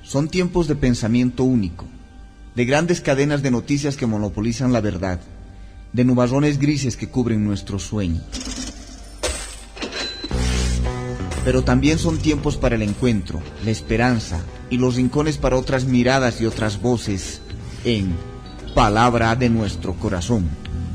Son tiempos de pensamiento único, de grandes cadenas de noticias que monopolizan la verdad, de nubarrones grises que cubren nuestro sueño. Pero también son tiempos para el encuentro, la esperanza y los rincones para otras miradas y otras voces en Palabra de nuestro corazón.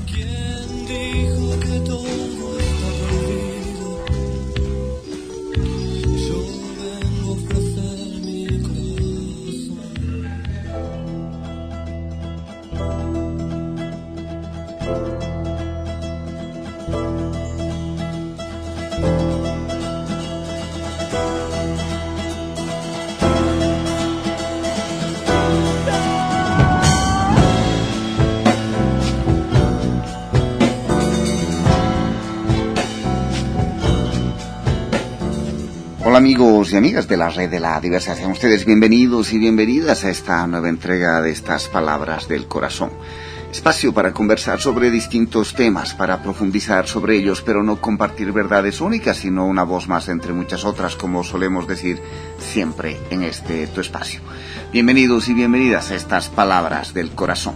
¿Quién dijo que todo está prohibido? Yo vengo a ofrecer mi corazón. Hola amigos y amigas de la red de la diversidad, sean ustedes bienvenidos y bienvenidas a esta nueva entrega de estas Palabras del Corazón. Espacio para conversar sobre distintos temas, para profundizar sobre ellos, pero no compartir verdades únicas, sino una voz más entre muchas otras, como solemos decir siempre en este tu espacio. Bienvenidos y bienvenidas a estas Palabras del Corazón.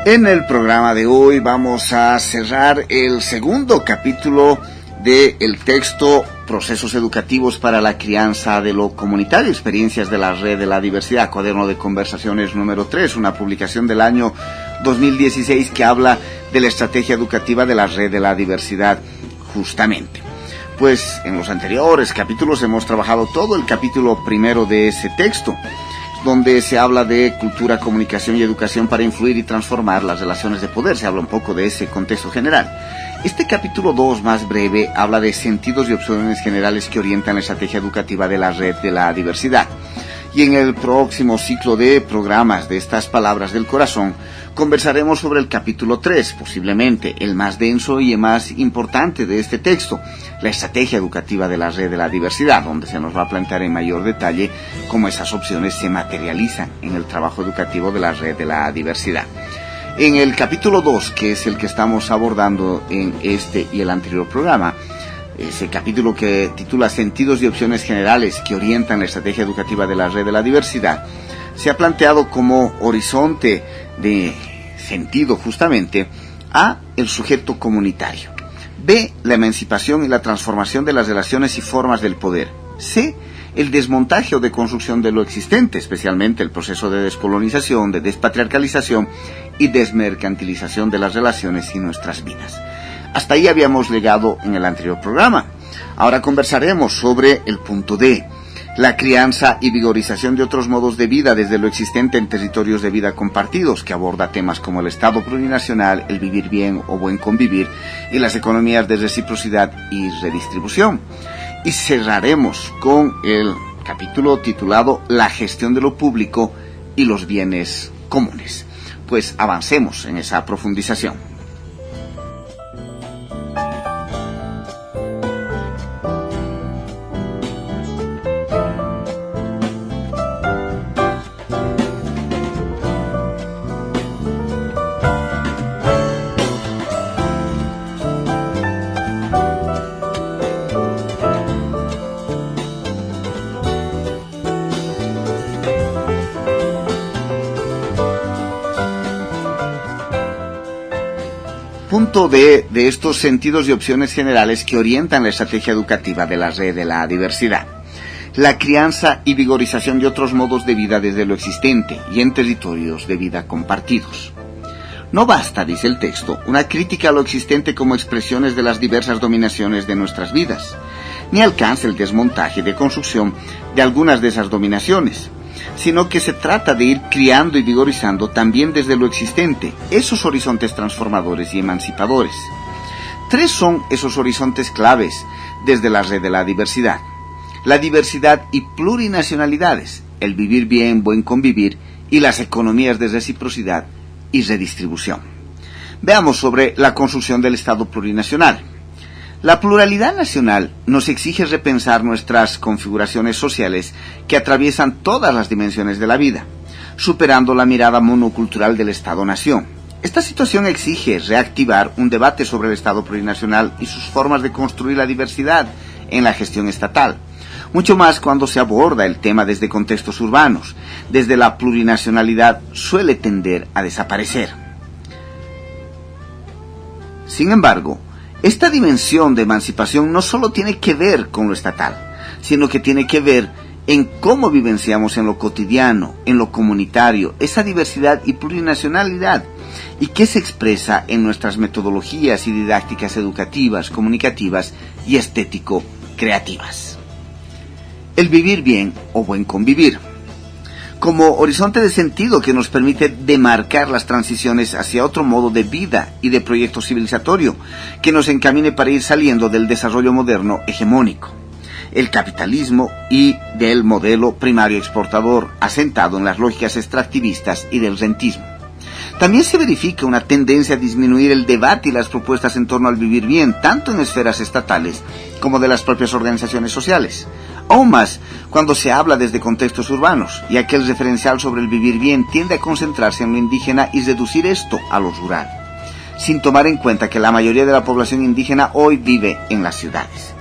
En el programa de hoy vamos a cerrar el segundo capítulo del texto Procesos Educativos para la Crianza de lo Comunitario, Experiencias de la Red de la Diversidad, cuaderno de conversaciones número 3, una publicación del año 2016 que habla de la estrategia educativa de la Red de la Diversidad justamente. Pues en los anteriores capítulos hemos trabajado todo el capítulo primero de ese texto, donde se habla de cultura, comunicación y educación para influir y transformar las relaciones de poder. Se habla un poco de ese contexto general. Este capítulo 2, más breve, habla de sentidos y opciones generales que orientan la estrategia educativa de la Red de la Diversidad. Y en el próximo ciclo de programas de estas Palabras del Corazón, conversaremos sobre el capítulo 3, posiblemente el más denso y el más importante de este texto, la estrategia educativa de la Red de la Diversidad, donde se nos va a plantear en mayor detalle cómo esas opciones se materializan en el trabajo educativo de la Red de la Diversidad. En el capítulo 2, que es el que estamos abordando en este y el anterior programa, ese capítulo que titula Sentidos y opciones generales que orientan la estrategia educativa de la Red de la Diversidad, se ha planteado como horizonte de sentido justamente A, el sujeto comunitario; B, la emancipación y la transformación de las relaciones y formas del poder; C, el desmontaje o deconstrucción de lo existente, especialmente el proceso de descolonización, de despatriarcalización y desmercantilización de las relaciones y nuestras vidas. Hasta ahí habíamos llegado en el anterior programa. Ahora conversaremos sobre el punto D, la crianza y vigorización de otros modos de vida desde lo existente en territorios de vida compartidos, que aborda temas como el Estado plurinacional, el vivir bien o buen convivir y las economías de reciprocidad y redistribución. Y cerraremos con el capítulo titulado La gestión de lo público y los bienes comunes. Pues avancemos en esa profundización. Punto D de estos sentidos y opciones generales que orientan la estrategia educativa de la Red de la Diversidad. La crianza y vigorización de otros modos de vida desde lo existente y en territorios de vida compartidos. No basta, dice el texto, una crítica a lo existente como expresiones de las diversas dominaciones de nuestras vidas, ni alcanza el desmontaje de construcción de algunas de esas dominaciones, sino que se trata de ir criando y vigorizando también desde lo existente esos horizontes transformadores y emancipadores. 3 son esos horizontes claves desde la Red de la Diversidad: la diversidad y plurinacionalidades, el vivir bien, buen convivir y las economías de reciprocidad y redistribución. Veamos sobre la construcción del Estado plurinacional. La pluralidad nacional nos exige repensar nuestras configuraciones sociales que atraviesan todas las dimensiones de la vida. superando la mirada monocultural del Estado-Nación. Esta situación exige reactivar un debate sobre el Estado plurinacional y sus formas de construir la diversidad en la gestión estatal, mucho más cuando se aborda el tema desde contextos urbanos. Desde la plurinacionalidad suele tender a desaparecer. Sin embargo, esta dimensión de emancipación no solo tiene que ver con lo estatal, sino que tiene que ver en cómo vivenciamos en lo cotidiano, en lo comunitario, esa diversidad y plurinacionalidad, y que se expresa en nuestras metodologías y didácticas educativas, comunicativas y estético-creativas. El vivir bien o buen convivir, como horizonte de sentido que nos permite demarcar las transiciones hacia otro modo de vida y de proyecto civilizatorio que nos encamine para ir saliendo del desarrollo moderno hegemónico, el capitalismo y del modelo primario exportador asentado en las lógicas extractivistas y del rentismo. También se verifica una tendencia a disminuir el debate y las propuestas en torno al vivir bien, tanto en esferas estatales como de las propias organizaciones sociales. Aún más cuando se habla desde contextos urbanos, ya que el referencial sobre el vivir bien tiende a concentrarse en lo indígena y reducir esto a lo rural, sin tomar en cuenta que la mayoría de la población indígena hoy vive en las ciudades.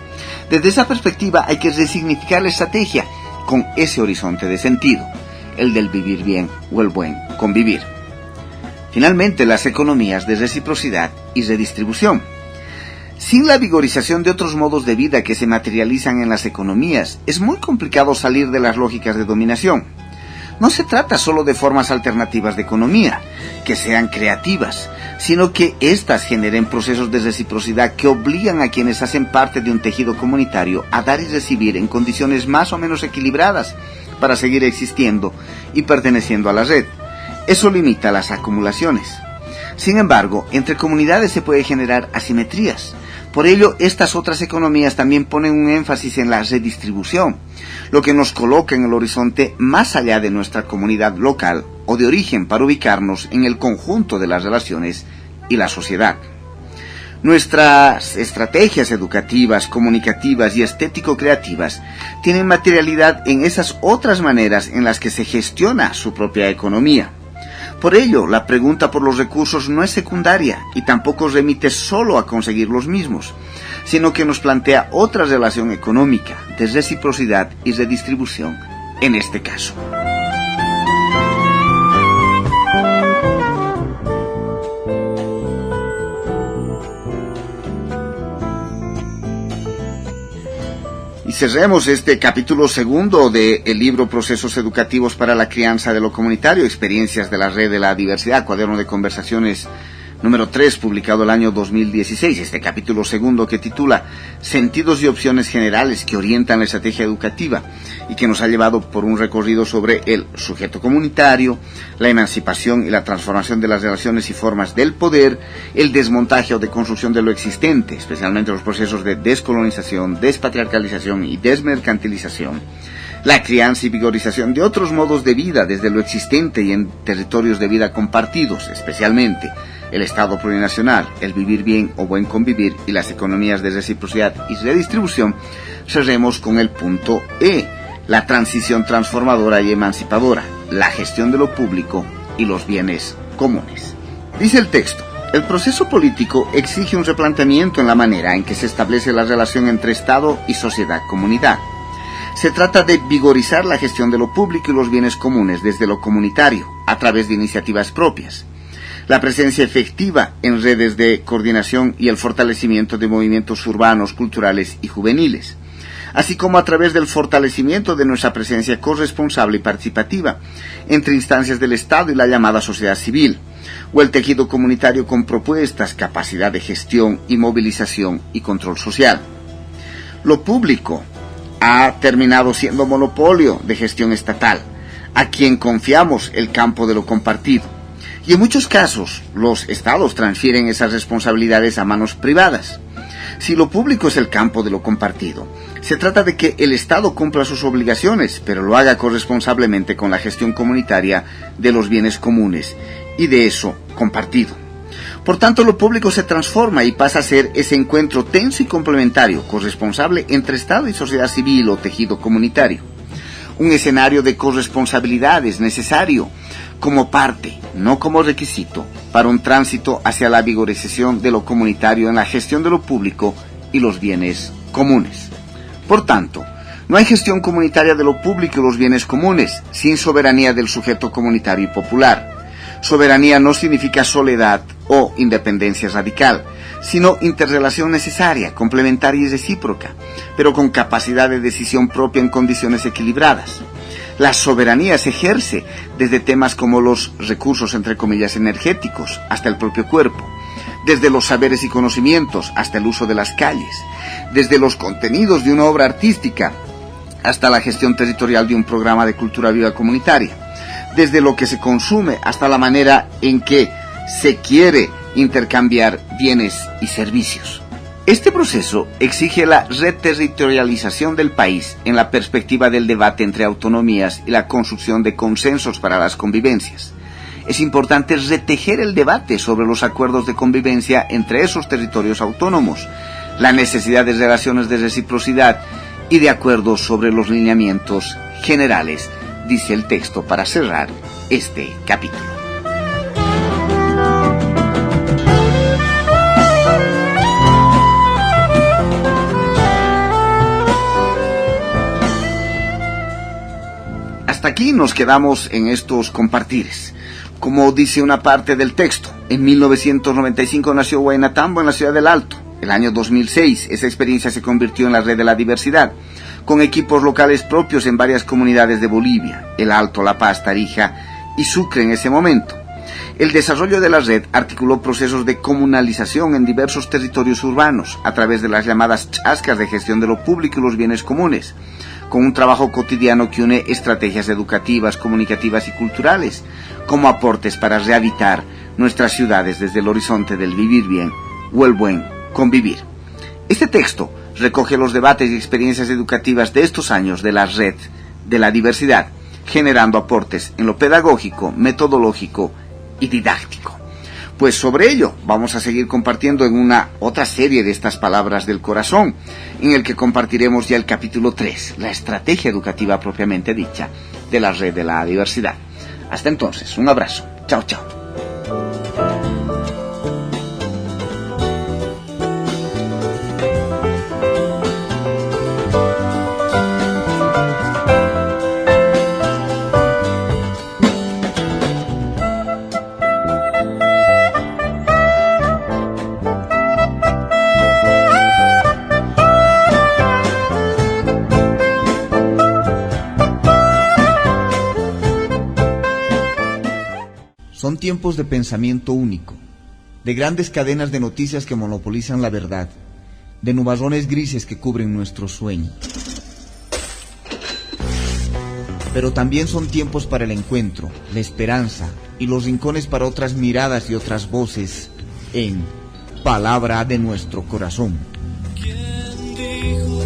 Desde esa perspectiva hay que resignificar la estrategia con ese horizonte de sentido, el del vivir bien o el buen convivir. Finalmente, las economías de reciprocidad y redistribución. Sin la vigorización de otros modos de vida que se materializan en las economías, es muy complicado salir de las lógicas de dominación. No se trata solo de formas alternativas de economía, que sean creativas, sino que éstas generen procesos de reciprocidad que obligan a quienes hacen parte de un tejido comunitario a dar y recibir en condiciones más o menos equilibradas para seguir existiendo y perteneciendo a la red. Eso limita las acumulaciones. Sin embargo, entre comunidades se puede generar asimetrías. Por ello, estas otras economías también ponen un énfasis en la redistribución, lo que nos coloca en el horizonte más allá de nuestra comunidad local o de origen para ubicarnos en el conjunto de las relaciones y la sociedad. Nuestras estrategias educativas, comunicativas y estético-creativas tienen materialidad en esas otras maneras en las que se gestiona su propia economía. Por ello, la pregunta por los recursos no es secundaria y tampoco remite solo a conseguir los mismos, sino que nos plantea otra relación económica de reciprocidad y redistribución en este caso. Y cerremos este capítulo segundo del libro Procesos Educativos para la Crianza de lo Comunitario, Experiencias de la Red de la Diversidad, cuaderno de conversaciones número 3, publicado el año 2016. Este capítulo segundo que titula Sentidos y opciones generales que orientan la estrategia educativa y que nos ha llevado por un recorrido sobre el sujeto comunitario, la emancipación y la transformación de las relaciones y formas del poder, el desmontaje o deconstrucción de lo existente, especialmente los procesos de descolonización, despatriarcalización y desmercantilización, la crianza y vigorización de otros modos de vida desde lo existente y en territorios de vida compartidos, especialmente el Estado plurinacional, el vivir bien o buen convivir y las economías de reciprocidad y redistribución. Cerremos con el punto E, la transición transformadora y emancipadora, la gestión de lo público y los bienes comunes. Dice el texto: el proceso político exige un replanteamiento en la manera en que se establece la relación entre Estado y sociedad-comunidad. Se trata de vigorizar la gestión de lo público y los bienes comunes desde lo comunitario, a través de iniciativas propias, la presencia efectiva en redes de coordinación y el fortalecimiento de movimientos urbanos, culturales y juveniles, así como a través del fortalecimiento de nuestra presencia corresponsable y participativa entre instancias del Estado y la llamada sociedad civil, o el tejido comunitario con propuestas, capacidad de gestión y movilización y control social. Lo público ha terminado siendo monopolio de gestión estatal, a quien confiamos el campo de lo compartido. Y en muchos casos, los estados transfieren esas responsabilidades a manos privadas. Si lo público es el campo de lo compartido, se trata de que el Estado cumpla sus obligaciones, pero lo haga corresponsablemente con la gestión comunitaria de los bienes comunes y de eso compartido. Por tanto, lo público se transforma y pasa a ser ese encuentro tenso y complementario, corresponsable entre Estado y sociedad civil o tejido comunitario. un escenario de corresponsabilidades necesario como parte, no como requisito, para un tránsito hacia la vigorización de lo comunitario en la gestión de lo público y los bienes comunes. Por tanto, no hay gestión comunitaria de lo público y los bienes comunes sin soberanía del sujeto comunitario y popular. Soberanía no significa soledad o independencia radical, sino interrelación necesaria, complementaria y recíproca, pero con capacidad de decisión propia en condiciones equilibradas. La soberanía se ejerce desde temas como los recursos, entre comillas, energéticos, hasta el propio cuerpo, desde los saberes y conocimientos hasta el uso de las calles, desde los contenidos de una obra artística hasta la gestión territorial de un programa de cultura viva comunitaria, desde lo que se consume hasta la manera en que se quiere intercambiar bienes y servicios. Este proceso exige la reterritorialización del país en la perspectiva del debate entre autonomías y la construcción de consensos para las convivencias. Es importante retejer el debate sobre los acuerdos de convivencia entre esos territorios autónomos, la necesidad de relaciones de reciprocidad y de acuerdos sobre los lineamientos generales, dice el texto para cerrar este capítulo. Hasta aquí nos quedamos en estos compartires. Como dice una parte del texto, en 1995 nació Huaynatambo en la ciudad del Alto. El año 2006, esa experiencia se convirtió en la red de la diversidad, con equipos locales propios en varias comunidades de Bolivia, El Alto, La Paz, Tarija y Sucre en ese momento. El desarrollo de la red articuló procesos de comunalización en diversos territorios urbanos, a través de las llamadas chascas de gestión de lo público y los bienes comunes, con un trabajo cotidiano que une estrategias educativas, comunicativas y culturales, como aportes para rehabitar nuestras ciudades desde el horizonte del vivir bien o el buen convivir. Este texto recoge los debates y experiencias educativas de estos años de la red de la diversidad, generando aportes en lo pedagógico, metodológico y didáctico. Pues sobre ello vamos a seguir compartiendo en una otra serie de estas palabras del corazón, en el que compartiremos ya el capítulo 3, la estrategia educativa propiamente dicha de la red de la diversidad. Hasta entonces, un abrazo. Chao, chao. Son tiempos de pensamiento único, de grandes cadenas de noticias que monopolizan la verdad, de nubarrones grises que cubren nuestro sueño. Pero también son tiempos para el encuentro, la esperanza y los rincones para otras miradas y otras voces en Palabra de nuestro corazón. ¿Quién dijo